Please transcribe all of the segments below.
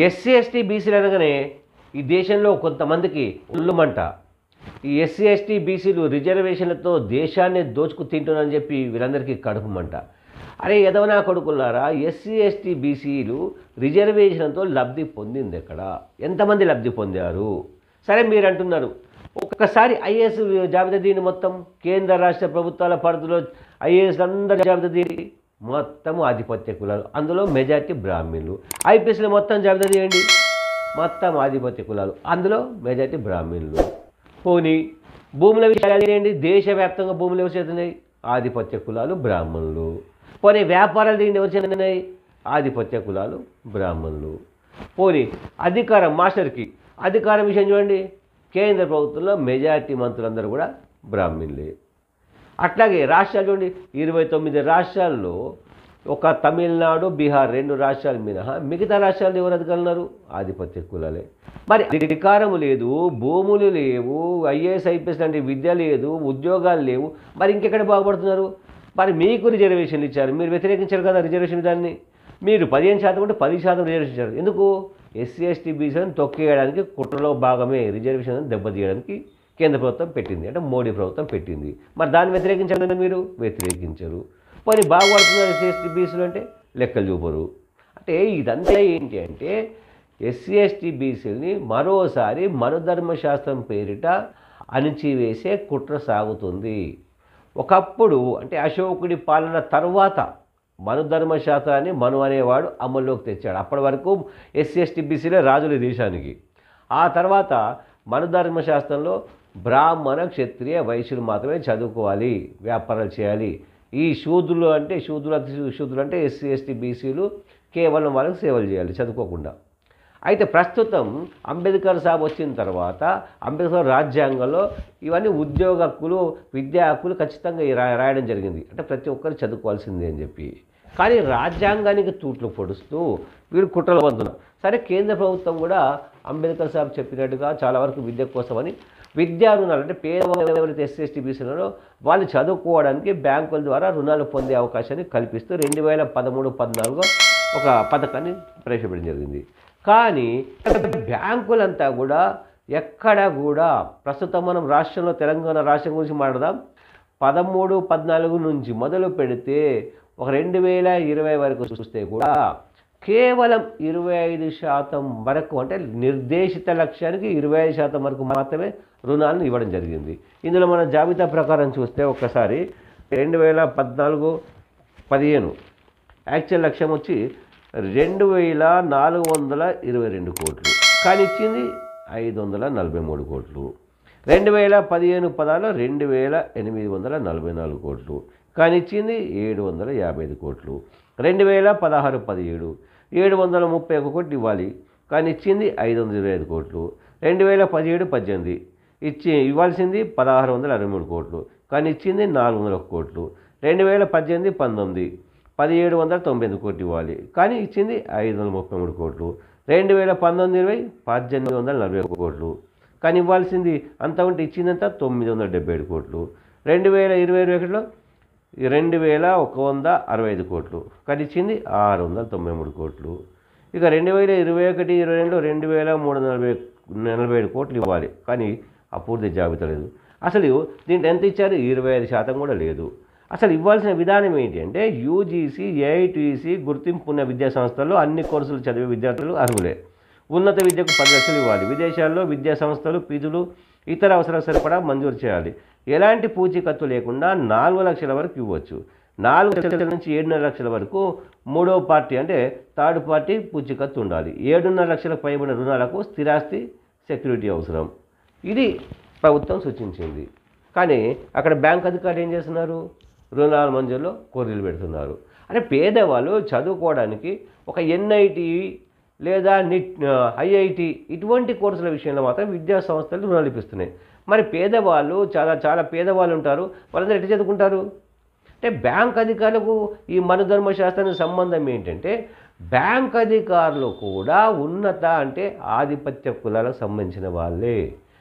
SC ST బీసీలు అనగానే ఈ దేశంలో కొంతమందికి ఉల్లుమంట. ఈ ఎస్సీ ఎస్టీ బీసీలు రిజర్వేషన్లతో దేశాన్ని దోచుకు తింటున్నారని చెప్పి వీళ్ళందరికీ కడుపుమంట. అరే ఎదవనా కొడుకులారా, ఎస్సీ ఎస్టీ బీసీలు రిజర్వేషన్తో లబ్ధి పొందింది ఎక్కడ? ఎంతమంది లబ్ధి పొందారు? సరే మీరు అంటున్నారు, ఒక్కసారి ఐఏఎస్ జాబితా దీని మొత్తం కేంద్ర రాష్ట్ర ప్రభుత్వాల పరిధిలో ఐఏఎస్ అందరి జాబితా దీని మొత్తం ఆధిపత్య కులాలు, అందులో మెజార్టీ బ్రాహ్మణులు. ఐపీఎస్లో మొత్తం జాబితా తీయండి, మొత్తం ఆధిపత్య కులాలు, అందులో మెజార్టీ బ్రాహ్మణులు. పోనీ భూముల విషయాలు ఏంటి? దేశవ్యాప్తంగా భూములు ఎవరు చేస్తున్నాయి? ఆధిపత్య కులాలు బ్రాహ్మణులు. పోనీ వ్యాపారాలు దీన్ని ఎవరు చేస్తున్నాయి? ఆధిపత్య కులాలు బ్రాహ్మణులు. పోనీ అధికారం, మాస్టర్కి అధికారం విషయం చూడండి, కేంద్ర ప్రభుత్వంలో మెజార్టీ మంత్రులందరూ కూడా బ్రాహ్మణులే. అట్లాగే రాష్ట్రాలు చూడండి, 29 రాష్ట్రాల్లో ఒక తమిళనాడు, బీహార్ 2 రాష్ట్రాలు మినహా మిగతా రాష్ట్రాలు ఎవరు అధికారులు? ఆధిపత్య కులాలే. మరి అధికారం లేదు, భూములు లేవు, ఐఏఎస్ ఐపీఎస్ లాంటి విద్య లేదు, ఉద్యోగాలు లేవు, మరి ఇంకెక్కడ బాగుపడుతున్నారు? మరి మీకు రిజర్వేషన్లు ఇచ్చారు, మీరు వ్యతిరేకించారు కదా రిజర్వేషన్ విధాన్ని. మీరు 15% ఉంటే 10% రిజర్వేషన్ ఇచ్చారు. ఎందుకు? ఎస్సీ ఎస్టీ బీసీలను తొక్కేయడానికి, కుట్రలో భాగమే రిజర్వేషన్ దెబ్బతీయడానికి కేంద్ర ప్రభుత్వం పెట్టింది, అంటే మోడీ ప్రభుత్వం పెట్టింది. మరి దాన్ని వ్యతిరేకించారు, మీరు వ్యతిరేకించరు. పోనీ బాగుపడుతున్నారు ఎస్సీ ఎస్టీ బీసీలు అంటే లెక్కలు చూపరు. అంటే ఇదంతా ఏంటి అంటే ఎస్సీ ఎస్టీ బీసీలని మరోసారి మనుధర్మశాస్త్రం పేరిట అణిచివేసే కుట్ర సాగుతుంది. ఒకప్పుడు అంటే అశోకుడి పాలన తర్వాత మనుధర్మశాస్త్రాన్ని మను అనేవాడు అమల్లోకి తెచ్చాడు. అప్పటి వరకు ఎస్సీ ఎస్టీ బీసీలే రాజుల దేశానికి. ఆ తర్వాత మనుధర్మశాస్త్రంలో బ్రాహ్మణ, క్షత్రియ, వైశ్యులు మాత్రమే చదువుకోవాలి, వ్యాపారాలు చేయాలి. ఈ శూద్రులు అంటే ఎస్సీ ఎస్టీ బీసీలు కేవలం వాళ్ళకి సేవలు చేయాలి చదువుకోకుండా. అయితే ప్రస్తుతం అంబేద్కర్ సాబ్ వచ్చిన తర్వాత అంబేద్కర్ రాజ్యాంగంలో ఇవన్నీ ఉద్యోగ హక్కులు, విద్యా హక్కులు ఖచ్చితంగా రాయడం జరిగింది. అంటే ప్రతి ఒక్కరు చదువుకోవాల్సిందే అని చెప్పి. కానీ రాజ్యాంగానికి తూట్లు పొడుస్తూ వీరు కుట్రలు పొందుతున్నారు. సరే కేంద్ర ప్రభుత్వం కూడా అంబేద్కర్ సాబ్ చెప్పినట్టుగా చాలా వరకు విద్య కోసమని విద్యా రుణాలు, అంటే పేదవాళ్ళు ఎవరైతే ఎస్సీ ఎస్టీ బీసీలలో వాళ్ళు చదువుకోవడానికి బ్యాంకుల ద్వారా రుణాలు పొందే అవకాశాన్ని కల్పిస్తూ 2013-14 ఒక పథకాన్ని ప్రవేశపెట్టడం జరిగింది. కానీ బ్యాంకులంతా కూడా ఎక్కడ కూడా ప్రస్తుతం మనం రాష్ట్రంలో తెలంగాణ రాష్ట్రం గురించి మాట్లాడదాం. 13-14 నుంచి మొదలు పెడితే ఒక 2020 వరకు చూస్తే కూడా కేవలం 25% వరకు, అంటే నిర్దేశిత లక్ష్యానికి 25% వరకు మాత్రమే రుణాలను ఇవ్వడం జరిగింది. ఇందులో మన జాబితా ప్రకారం చూస్తే ఒక్కసారి 2014-15 యాక్చువల్ లక్ష్యం వచ్చి 2422 కోట్లు, కానీ ఇచ్చింది 543 కోట్లు. 2015-16 2844 కోట్లు, కానీ ఇచ్చింది 755 కోట్లు. 2016-17 731 కోట్లు ఇవ్వాలి, కానీ ఇచ్చింది 525 కోట్లు. 2017-18 ఇవ్వాల్సింది 1663 కోట్లు, కానీ ఇచ్చింది 401 కోట్లు. 2018-19 1798 కోట్లు ఇవ్వాలి, కానీ ఇచ్చింది 533 కోట్లు. 2019-20 1841 కోట్లు, కానీ ఇవ్వాల్సింది అంతా ఉంటే ఇచ్చిందంతా 977 కోట్లు. 2020-21 2165 కోట్లు, కానీ ఇచ్చింది 693 కోట్లు. ఇక 2021-22 2347 కోట్లు ఇవ్వాలి, కానీ అపూర్తి జాబితా లేదు. అసలు దీంట్లో ఎంత ఇచ్చారు? 25% కూడా లేదు. అసలు ఇవ్వాల్సిన విధానం ఏంటి అంటే యూజీసీ, ఏఐటీసీ గుర్తింపు ఉన్న విద్యా సంస్థల్లో అన్ని కోర్సులు చదివే విద్యార్థులు అర్హులే. ఉన్నత విద్యకు 10 లక్షలు ఇవ్వాలి. విదేశాల్లో విద్యా సంస్థలు ఫీజులు ఇతర అవసరాలు సరిపడా మంజూరు చేయాలి. ఎలాంటి పూచీకత్తు లేకుండా 4 లక్షల వరకు ఇవ్వచ్చు. 4 లక్షల నుంచి 7.5 లక్షల వరకు మూడో పార్టీ, అంటే థర్డ్ పార్టీ పూచీకత్తు ఉండాలి. 7.5 లక్షలకు పైబడిన రుణాలకు స్థిరాస్తి సెక్యూరిటీ అవసరం. ఇది ప్రభుత్వం సూచించింది. కానీ అక్కడ బ్యాంక్ అధికారులు ఏం చేస్తున్నారు? రుణాల మంజూరులో కొర్రీలు పెడుతున్నారు. అంటే పేదవాళ్ళు చదువుకోవడానికి ఒక ఎన్ఐటి లేదా ఐఐటి ఇటువంటి కోర్సుల విషయంలో మాత్రం విద్యా సంస్థలు రుణాలు ఇప్పిస్తున్నాయి. మరి పేదవాళ్ళు చాలా పేదవాళ్ళు ఉంటారు, వాళ్ళందరూ ఎట్లా చదువుకుంటారు? అంటే బ్యాంక్ అధికారులకు ఈ మనుధర్మశాస్త్రానికి సంబంధం ఏంటంటే బ్యాంక్ అధికారులు కూడా ఉన్నత, అంటే ఆధిపత్య కులాలకు సంబంధించిన వాళ్ళే.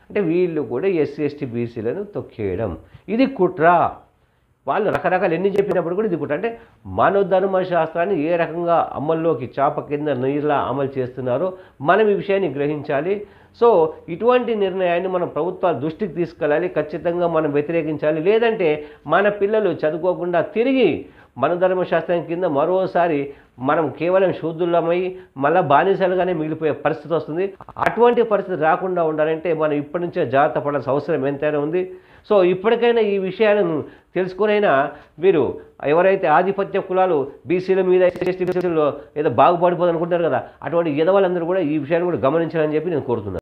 అంటే వీళ్ళు కూడా ఎస్సీ ఎస్టీ బీసీలను తొక్కేయడం, ఇది కుట్ర. వాళ్ళు రకరకాలు ఎన్ని చెప్పినప్పుడు కూడా ఇది కూడా అంటే మనోధర్మ శాస్త్రాన్ని ఏ రకంగా అమల్లోకి చాప కింద నీళ్ళ అమలు చేస్తున్నారో మనం ఈ విషయాన్ని గ్రహించాలి. సో ఇటువంటి నిర్ణయాన్ని మనం ప్రభుత్వాల దృష్టికి తీసుకెళ్ళాలి, ఖచ్చితంగా మనం వ్యతిరేకించాలి. లేదంటే మన పిల్లలు చదువుకోకుండా తిరిగి మనోధర్మశాస్త్రం కింద మరోసారి మనం కేవలం శూద్రులమై మళ్ళీ బానిసలుగానే మిగిలిపోయే పరిస్థితి వస్తుంది. అటువంటి పరిస్థితి రాకుండా ఉండాలంటే మనం ఇప్పటి నుంచే జాగ్రత్త పడాల్సిన అవసరం ఎంతైనా ఉంది. సో ఇప్పటికైనా ఈ విషయాలను తెలుసుకునైనా మీరు ఎవరైతే ఆధిపత్య కులాలు బీసీల మీద ఎస్టీ బీసీలో ఏదో బాగుపడిపోదు అనుకుంటారు కదా, అటువంటి ఎదవాళ్ళందరూ కూడా ఈ విషయాన్ని కూడా గమనించాలని చెప్పి నేను కోరుతున్నాను.